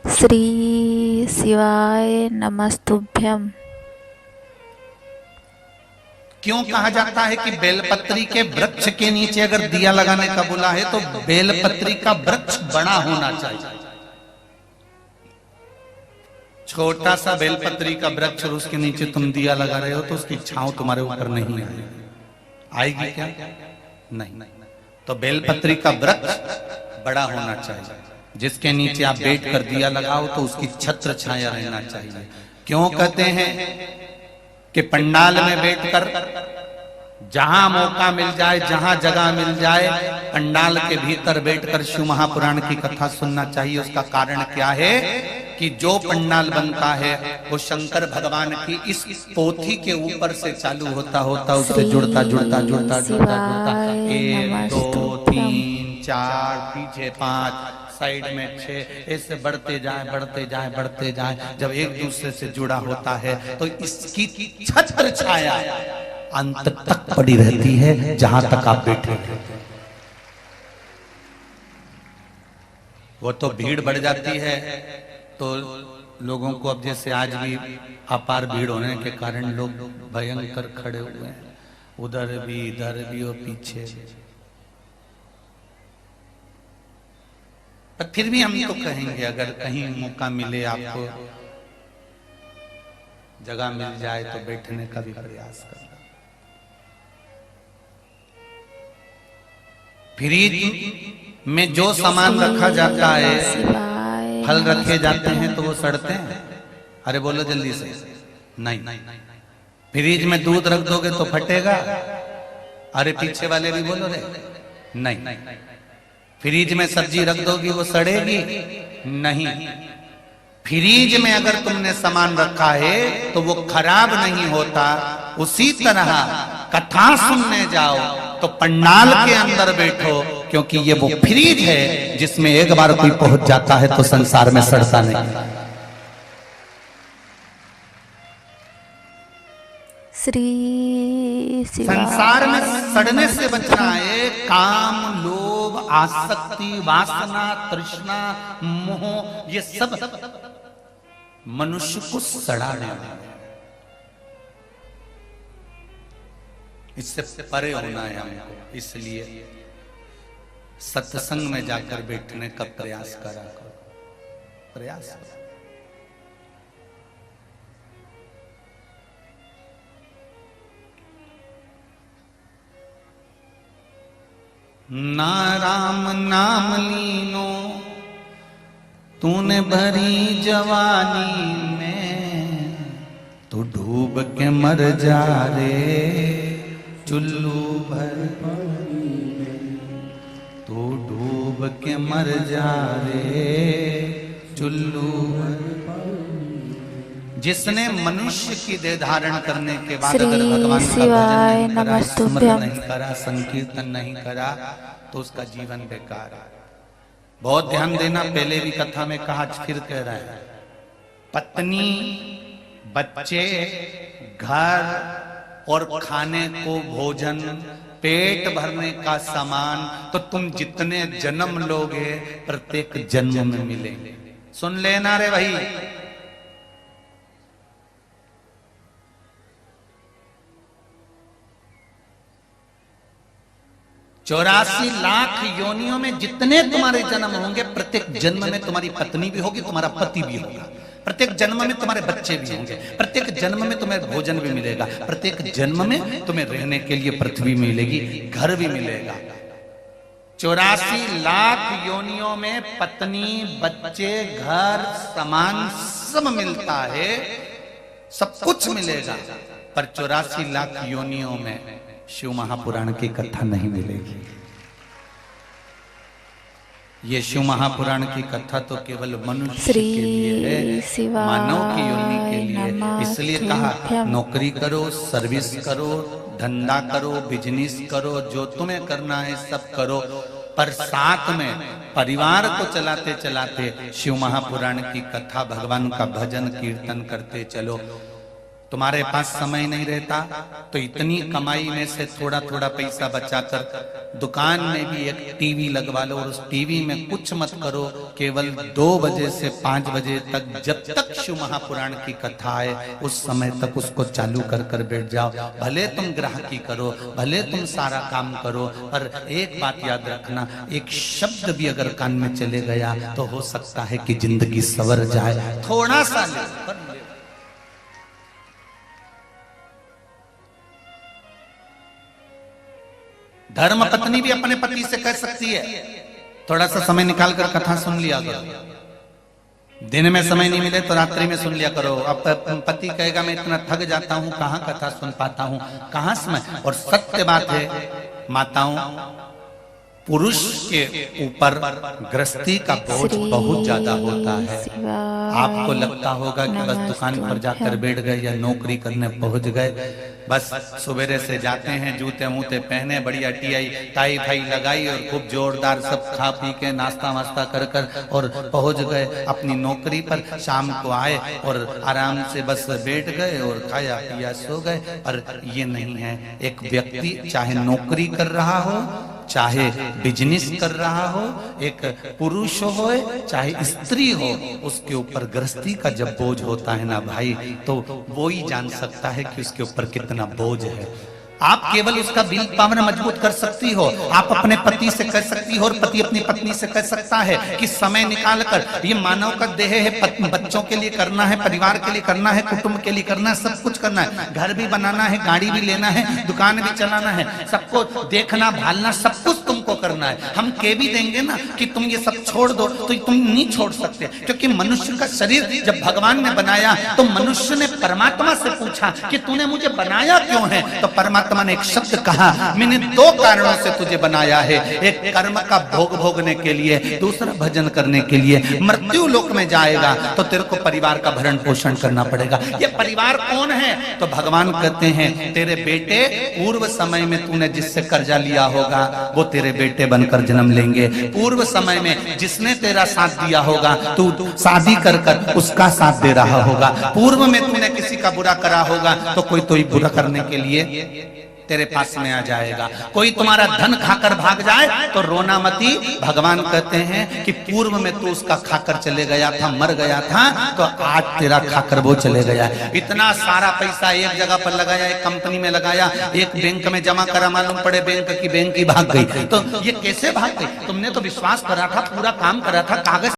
श्री शिवाय नमस्तुभ्यम। क्यों कहा जाता है कि बेलपत्री के वृक्ष के नीचे अगर दिया लगाने का बोला है तो बेलपत्री का वृक्ष बड़ा होना चाहिए। छोटा सा बेलपत्री का वृक्ष और उसके नीचे तुम दिया लगा रहे हो तो उसकी छांव तुम्हारे ऊपर नहीं आएगी क्या? नहीं। तो बेलपत्री का वृक्ष बड़ा होना चाहिए, जिसके नीचे आप बैठ कर दिया लगाओ तो उसकी छत्र छाया रहना चाहिए। क्यों कहते हैं कि पंडाल में बैठकर जहां मौका मिल जाए, जहां जगह मिल जाए, पंडाल के भीतर बैठकर शिव महापुराण की कथा सुनना चाहिए। उसका कारण क्या है कि जो पंडाल बनता है वो शंकर भगवान की इस पोथी के ऊपर से चालू होता उससे जुड़ता 1 2 3 4 पीछे 5 साइड में 6 ऐसे बढ़ते जाए। जब एक दूसरे से जुड़ा होता है तो इसकी छत्र छाया अंत तक पड़ी रहती है, जहां तक आप बैठे हैं। वो तो भीड़ बढ़ जाती है तो लोगों को, अब जैसे आज भी अपार भीड़ होने के कारण लोग भयंकर खड़े हुए हैं, उधर भी इधर भी और पीछे भी। पर फिर भी हम तो कहेंगे, अगर कहीं मौका मिले, आपको जगह मिल जाए तो बैठने का भी प्रयास करना। फ्रिज में जो सामान रखा जाता है, फल रखे जाते हैं तो वो सड़ते हैं। अरे बोलो जल्दी से, नहीं। फ्रिज में दूध रख दोगे तो फटेगा। अरे पीछे वाले भी बोलो रे, नहीं। फ्रिज में सब्जी रख दोगी वो सड़ेगी? नहीं। फ्रिज में अगर तुमने सामान रखा है तो वो खराब नहीं होता। उसी तरह कथा सुनने जाओ तो पंडाल के अंदर बैठो, क्योंकि ये वो फ्रिज है जिसमें एक बार कोई पहुंच जाता है तो संसार में सड़ता नहीं। श्री संसार में सड़ने से बचना है। काम, लोभ, आसक्ति, वासना, तृष्णा, मोह, ये सब मनुष्य को सड़ाने वाला है। इससे परे होना है हमको। इसलिए सत्संग में जाकर बैठने का प्रयास करा करो, प्रयास करो। ना राम नाम लीनो तूने भरी जवानी में, तू डूब के मर जा रे चुल्लू भर पानी में, तू डूब के मर जा रे चुल्लू भर पानी में। जिसने मनुष्य की देह धारण करने के बाद अगर भगवान का भजन नहीं करा, स्मरण नहीं करा, संकीर्तन नहीं करा तो उसका जीवन बेकार है। बहुत ध्यान देना, पहले भी कथा में कहा, फिर कह रहा है। पत्नी, बच्चे, घर और खाने को भोजन, पेट भरने का सामान तो तुम जितने जन्म लोगे प्रत्येक जन्म में मिलेंगे। सुन लेना रे भाई। चौरासी लाख योनियों में जितने तुम्हारे जन्म होंगे, प्रत्येक जन्म में तुम्हारी पत्नी भी होगी, तुम्हारा पति भी होगा, प्रत्येक जन्म में तुम्हारे बच्चे भी होंगे, प्रत्येक जन्म में तुम्हें भोजन भी मिलेगा, प्रत्येक जन्म में तुम्हें रहने के लिए पृथ्वी मिलेगी, घर भी मिलेगा। 84 लाख योनियों में पत्नी, बच्चे, घर, सामान सब मिलता है, सब कुछ मिलेगा। पर 84 लाख योनियों में शिव महापुराण की कथा नहीं मिलेगी। ये शिव महापुराण की कथा तो केवल मनुष्य के लिए है, मानव की योनि के लिए। इसलिए कहा, नौकरी करो, सर्विस करो, धंधा करो, बिजनेस करो, जो तुम्हें करना है सब करो, पर साथ में परिवार को चलाते चलाते शिव महापुराण की कथा, भगवान का भजन कीर्तन करते चलो। तुम्हारे पास समय नहीं रहता तो इतनी कमाई में से थोड़ा थोड़ा पैसा बचाकर दुकान में भी एक टीवी लगवा लो और उस टीवी में कुछ मत करो, केवल 2 बजे से 5 बजे तक जब तक शिव महापुराण की कथा है उस समय तक उसको चालू कर कर बैठ जाओ। भले तुम ग्राहकी करो, भले तुम सारा काम करो, पर एक बात याद रखना, एक शब्द भी अगर कान में चले गया तो हो सकता है कि जिंदगी सवर जाए। थोड़ा सा ले पर ले। धर्म पत्नी भी अपने पति से कह सकती है, थोड़ा सा समय निकालकर कथा सुन लिया करो। दिन में समय नहीं मिले तो रात्रि में सुन लिया करो। अब पति कहेगा मैं इतना थक जाता हूं, कहां कथा सुन पाता हूं, कहां समय। और सत्य बात है माताओं, पुरुष के ऊपर गृहस्थी का बोझ बहुत ज्यादा होता है। आपको लगता होगा कि बस दुकान पर जाकर बैठ गए या नौकरी करने पहुंच गए, बस सवेरे से जाते हैं, जूते मूते पहने, बढ़िया टाई फाई लगाई और खूब जोरदार सब खा पी के नाश्ता वास्ता कर कर और पहुंच गए अपनी नौकरी पर। शाम को आए और आराम से बस बैठ गए और खाया पिया सो गए। पर ये नहीं है, एक व्यक्ति चाहे नौकरी कर रहा हो, चाहे बिजनेस कर रहा हो, एक पुरुष हो चाहे स्त्री हो, उसके ऊपर गृहस्थी का जब बोझ होता है ना भाई, तो वो ही जान सकता है कि उसके ऊपर कितना बोझ है। आप केवल उसका विल पावर मजबूत कर सकती हो। आप अपने पति से कह सकती हो और पति अपनी पत्नी से कह सकता है कि समय निकालकर, ये मानव का देह है, बच्चों के लिए करना है, परिवार के लिए करना है, कुटुंब के लिए करना है, सब कुछ करना है, घर भी बनाना है, गाड़ी भी लेना है, दुकान भी चलाना है, सबको देखना भालना, सब कुछ तुमको करना है। हम कह भी देंगे ना कि तुम ये सब छोड़ दो तो तुम नहीं छोड़ सकते, क्योंकि मनुष्य का शरीर जब भगवान ने बनाया तो मनुष्य ने परमात्मा से पूछा कि तूने मुझे बनाया क्यों है, तो परमात्मा ने एक शब्द कहा, मैंने 2 कारणों से तुझे बनाया है, एक कर्म का भोग भोगने के लिए, दूसरा भजन करने के लिए। मृत्यु लोक में जाएगा तो तेरे को परिवार का भरण पोषण करना पड़ेगा। ये परिवार कौन है? तो भगवान कहते हैं तेरे बेटे, पूर्व समय में तूने जिससे कर्जा लिया होगा वो तेरे बेटे बनकर जन्म लेंगे। पूर्व समय में जिसने तेरा साथ दिया होगा, तू शादी कर कर उसका साथ दे रहा होगा। पूर्व में तूने किसी का बुरा करा होगा तो कोई तो बुरा करने के लिए तेरे पास में आ जाएगा। कोई तुम्हारा धन खाकर भाग जाए तो रोना मती। भगवान कहते हैं कि पूर्व में तू उसका खाकर चले गया था, मर गया था, तो आज तेरा खाकर वो चले गया। इतना सारा पैसा एक जगह पर लगाया, एक कंपनी में लगाया, एक बैंक में जमा करा, मालूम पड़े बैंक की भाग गई। तो ये कैसे भाग गई? तुमने तो विश्वास करा था, पूरा काम करा था, कागज